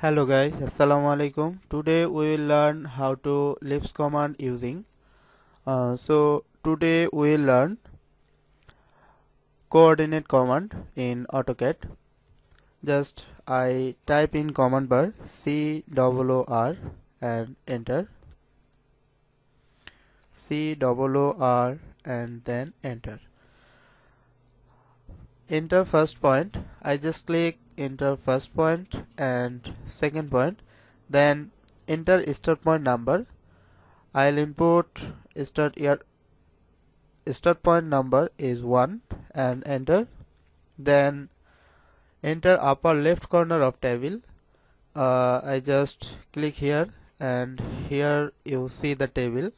Hello guys, Assalamu Alaikum. Today we will learn how to ellipse command using. Today we will learn coordinate command in AutoCAD. Just I type in command bar COOR and enter. COOR and then enter. Enter first point. I just click enter first point and second point, then enter start point number. I'll input start point number is 1 and enter. Then enter upper left corner of table. I just click here and here you see the table,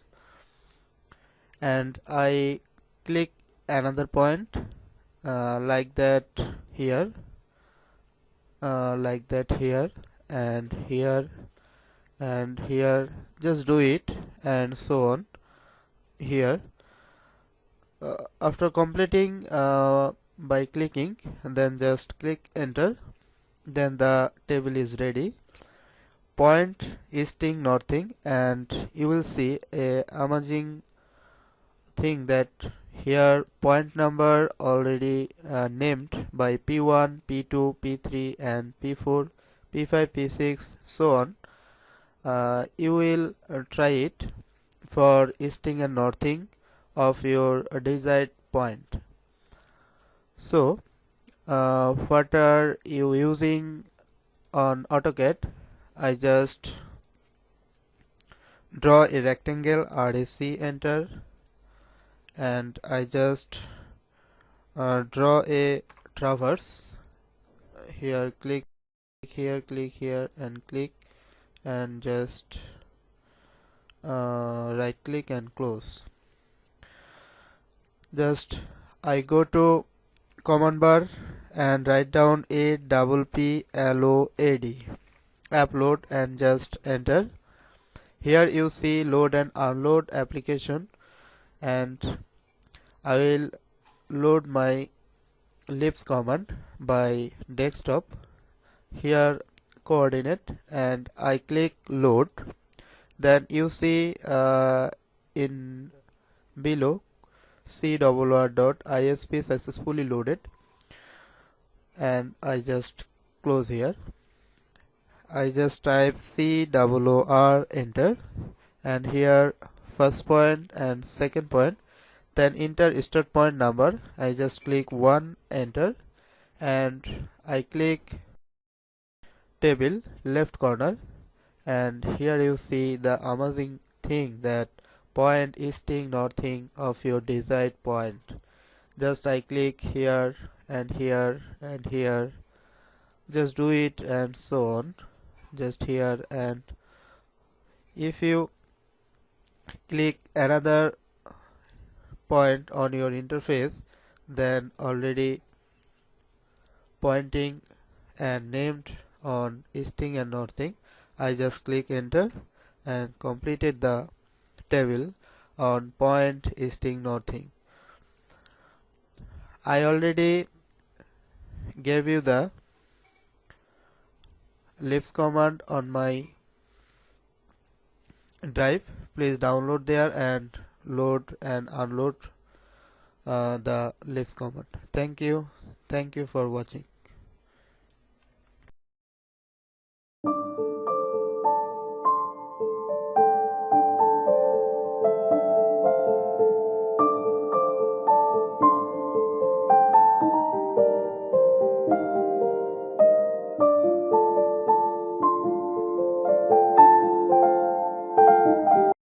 and I click another point like that here, like that here and here and here. Just do it and so on here. After completing by clicking, and then just click enter, then the table is ready. Point easting northing, and you will see a amazing thing that here point number already named by P1, P2, P3 and P4, P5, P6 so on. You will try it for easting and northing of your desired point. So what are you using on AutoCAD? I just draw a rectangle, RAC, enter, and I just draw a traverse here. Click here and click, and just right click and close. Just I go to command bar and write down APPLOAD, upload, and just enter. Here you see load and unload application, and I will load my ellipse command by desktop. Here coordinate, and I click load. Then you see in below COOR.ISP successfully loaded, and I just close here. I just type COOR, enter, and here first point and second point, then enter start point number. I just click 1, enter, and I click table left corner, and here you see the amazing thing that point easting northing of your desired point. Just I click here and here and here. Just do it and so on. Just here, and if you click another point on your interface, then already pointing and named on easting and northing, I just click enter and completed the table on point easting northing. I already gave you the ellipse command on my drive. Please download there and load and unload the ellipse command. Thank you for watching.